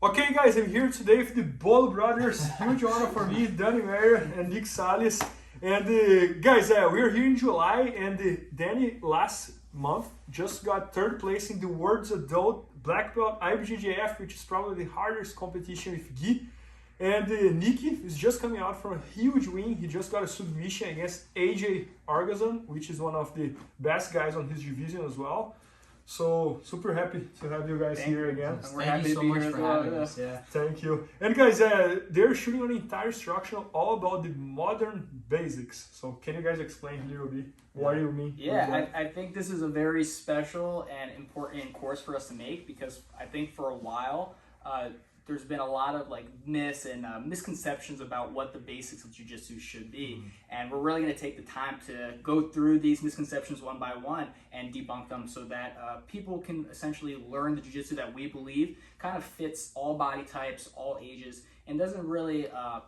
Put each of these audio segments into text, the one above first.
Okay guys, I'm here today with the Bolo brothers. Huge honor for me, Danny Maira and Nick Salles. And guys, we're here in July, and Danny last month just got third place in the world's adult black belt IBJJF, which is probably the hardest competition with gi. And Nicky is just coming out from a huge win. He just got a submission against AJ Argazon, which is one of the best guys on his division as well. So super happy to have you guys here again. We're happy so much for having us. Yeah. Thank you. And guys, they're shooting an entire instructional all about the modern basics. So can you guys explain a little bit what you mean? Yeah, I think this is a very special and important course for us to make, because I think for a while there's been a lot of misconceptions about what the basics of jiu-jitsu should be. And we're really going to take the time to go through these misconceptions one by one and debunk them, so that people can essentially learn the jiu-jitsu that we believe kind of fits all body types, all ages, and doesn't really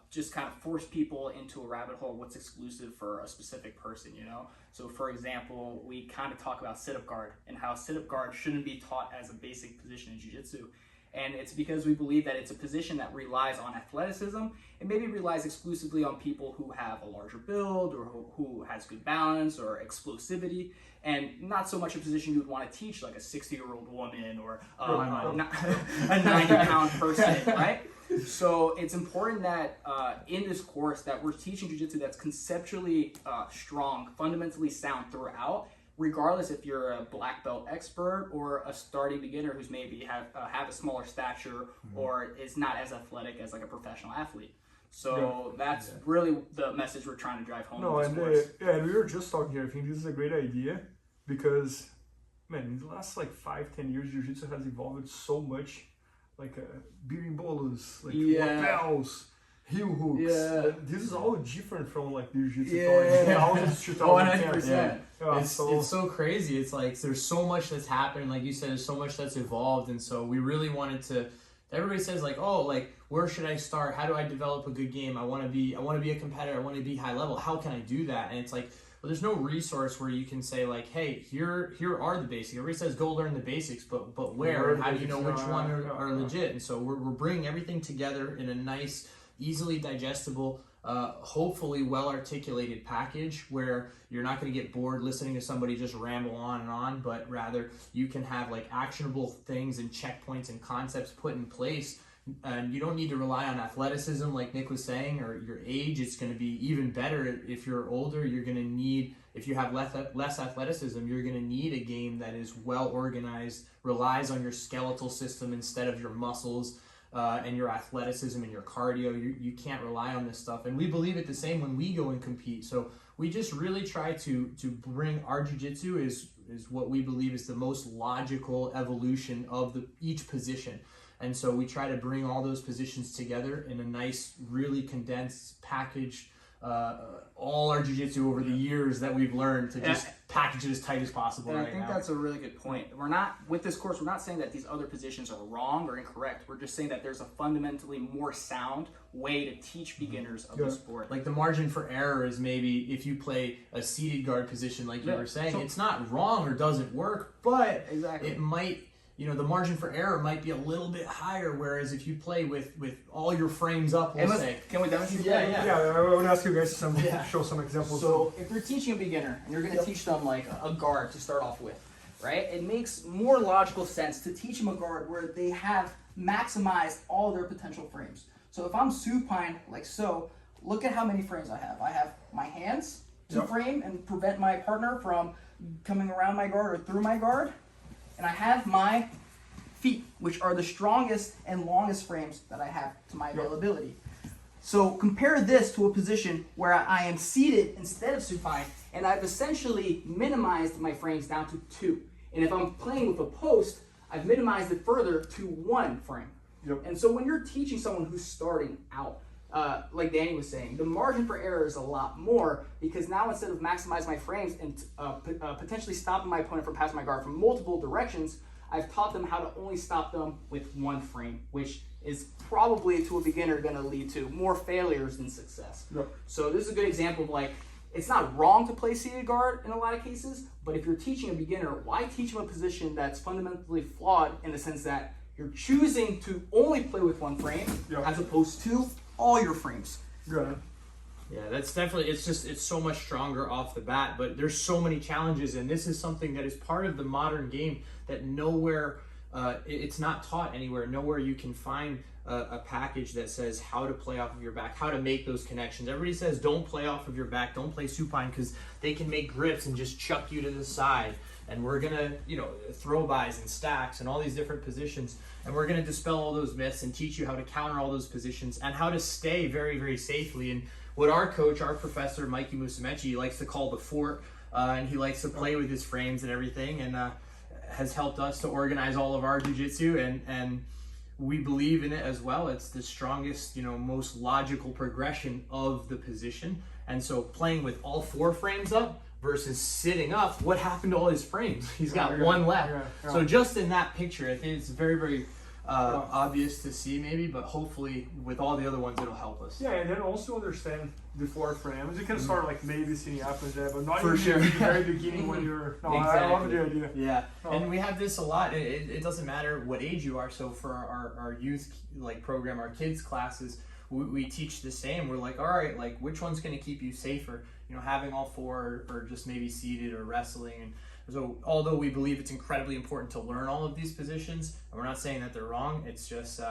just kind of force people into a rabbit hole what's exclusive for a specific person, you know? So for example, we kind of talk about sit-up guard and how sit-up guard shouldn't be taught as a basic position in jiu-jitsu. And it's because we believe that it's a position that relies on athleticism and maybe relies exclusively on people who have a larger build or who has good balance or explosivity, and not so much a position you would want to teach like a 60-year-old woman or a 90-pound person, right? So it's important that in this course that we're teaching jiu-jitsu that's conceptually strong, fundamentally sound throughout, regardless if you're a black belt expert or a starting beginner who's maybe have a smaller stature or is not as athletic as like a professional athlete. So that's really the message we're trying to drive home. And we were just talking here. I think this is a great idea because, man, in the last like 5-10 years, jiu-jitsu has evolved so much, like beating bolos, like lapels, heel hooks. Yeah. This is all different from like jiu-jitsu from like 2010. 100%. It's so crazy. It's like there's so much that's happened. Like you said, there's so much that's evolved, and so we really wanted to. Everybody says like, oh, like where should I start? How do I develop a good game? I want to be a competitor. I want to be high level. How can I do that? And it's like, well, there's no resource where you can say like, hey, here are the basics. Everybody says go learn the basics, but where? And how do you know which one are legit? And so we're bringing everything together in a nice, easily digestible, hopefully well-articulated package where you're not going to get bored listening to somebody just ramble on, but rather you can have like actionable things and checkpoints and concepts put in place. And you don't need to rely on athleticism like Nick was saying, or your age. It's going to be even better if you're older. You're going to need, if you have less athleticism, you're going to need a game that is well organized, relies on your skeletal system instead of your muscles, and your athleticism and your cardio. You can't rely on this stuff. And we believe it the same when we go and compete. So we just really try to bring our jiu-jitsu is what we believe is the most logical evolution of each position. And so we try to bring all those positions together in a nice, really condensed package. All our jiu-jitsu over the years that we've learned to just package it as tight as possible. And I think that's a really good point. With this course, we're not saying that these other positions are wrong or incorrect. We're just saying that there's a fundamentally more sound way to teach beginners of the sport. Like the margin for error is maybe if you play a seated guard position, like you were saying, it's not wrong or doesn't work, but it might. You know, the margin for error might be a little bit higher, whereas if you play with all your frames up, we'll say. Can we demonstrate? Yeah, I want to ask you guys to show some examples. So if you're teaching a beginner and you're going to teach them like a guard to start off with, right? It makes more logical sense to teach them a guard where they have maximized all their potential frames. So if I'm supine like so, look at how many frames I have. I have my hands to frame and prevent my partner from coming around my guard or through my guard. And I have my feet, which are the strongest and longest frames that I have to my availability. So compare this to a position where I am seated instead of supine, and I've essentially minimized my frames down to 2. And if I'm playing with a post, I've minimized it further to 1 frame. And so when you're teaching someone who's starting out, like Danny was saying, the margin for error is a lot more, because now instead of maximizing my frames and potentially stopping my opponent from passing my guard from multiple directions, I've taught them how to only stop them with 1 frame, which is probably to a beginner going to lead to more failures than success. So this is a good example of like, it's not wrong to play seated guard in a lot of cases, but if you're teaching a beginner, why teach them a position that's fundamentally flawed in the sense that You're choosing to only play with one frame as opposed to all your frames. Right. Yeah, that's definitely, it's so much stronger off the bat, but there's so many challenges, and this is something that is part of the modern game that nowhere, it's not taught anywhere. Nowhere you can find a package that says how to play off of your back, how to make those connections. Everybody says don't play off of your back, don't play supine, because they can make grips and just chuck you to the side. And we're gonna, throw bys and stacks and all these different positions, and we're gonna dispel all those myths and teach you how to counter all those positions and how to stay very, very safely. And what our coach, our professor, Mikey Musumeci, likes to call the fort, and he likes to play with his frames and everything, and has helped us to organize all of our jiu-jitsu, and we believe in it as well. It's the strongest, most logical progression of the position. And so playing with all 4 frames up versus sitting up, what happened to all his frames? He's got one left. So just in that picture, I think it's very, very obvious to see maybe, but hopefully with all the other ones it'll help us. Yeah, and then also understand the 4 frames. You can start like maybe sitting up and there, but not For in sure. the very beginning when you're. No, Exactly. I love the idea. Yeah, and we have this a lot. It doesn't matter what age you are. So for our youth program, our kids classes, we teach the same. We're like, all right, like which one's going to keep you safer? Having all 4 or just maybe seated or wrestling. And so although we believe it's incredibly important to learn all of these positions, and we're not saying that they're wrong, it's just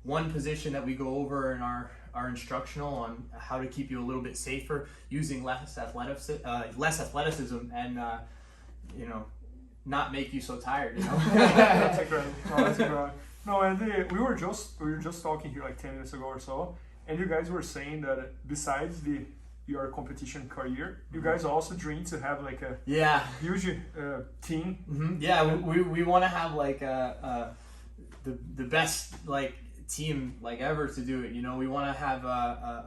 one position that we go over in our instructional on how to keep you a little bit safer using less athleticism and not make you so tired. That's incredible. No, that's incredible. No, and we were just talking here like 10 minutes ago or so, and you guys were saying that besides your competition career, you guys also dream to have like a huge team. Mm-hmm. Yeah, we want to have like the best team ever to do it. We want to have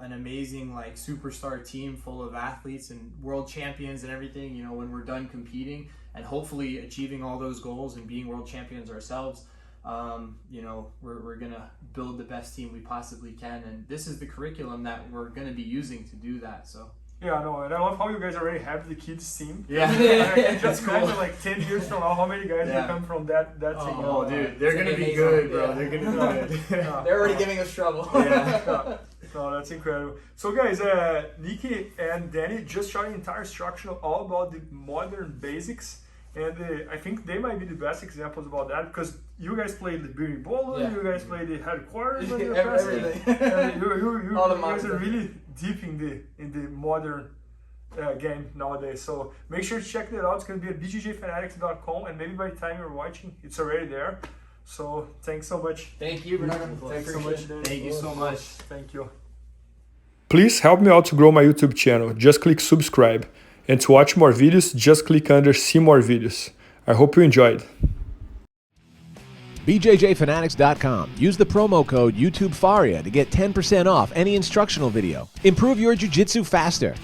an amazing superstar team full of athletes and world champions and everything. When we're done competing and hopefully achieving all those goals and being world champions ourselves. We're gonna build the best team we possibly can, and this is the curriculum that we're gonna be using to do that. So yeah, no, and I love how you guys already have the kids team. Yeah, I can just imagine 10 years from now, how many guys will come from that team. Oh, dude, they're gonna be good, bro. They're gonna be good. They're already giving us trouble. No, that's incredible. So guys, Nikki and Danny just shot an entire instructional all about the modern basics. And I think they might be the best examples about that, because you guys played the Beery Bowler, you guys played the headquarters, everything. You guys are really deep in the modern game nowadays. So make sure to check that out. It's going to be at bjjfanatics.com, and maybe by the time you're watching, it's already there. So thanks so much. Thank you, Bernardo. Thanks so much. Thank you so much. Thank you. Please help me out to grow my YouTube channel. Just click subscribe. And to watch more videos, just click under see more videos. I hope you enjoyed. BJJFanatics.com. Use the promo code YouTubeFaria to get 10% off any instructional video. Improve your jiu-jitsu faster.